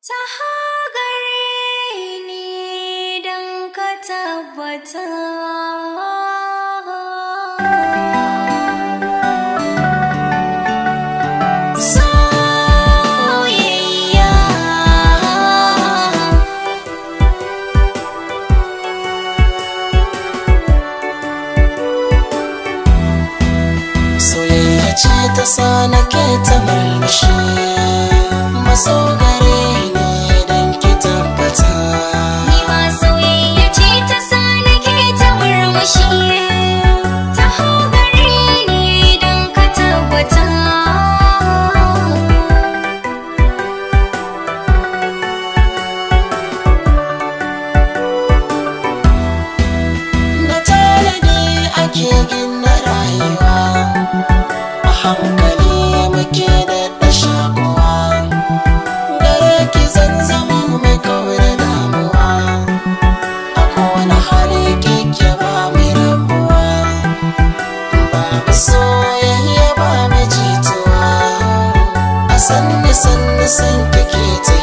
Taho gare ni don ka tabbata. Soyayya ce ta sa nake ta murmushi, maso gare ni don ki tabbata. ni ma soyayya ce ta sa nake ta murmushi. Taho gare ni don ka tabbata. Na tanadi ake gina rayuwa, a hankali muke da shakuwa. Gare ki zan zama mai kawar damuwa, a kowane hali kike ba mai rabuwa. Babu soyayya ba mai jituwa, a sanni sanni san kike ta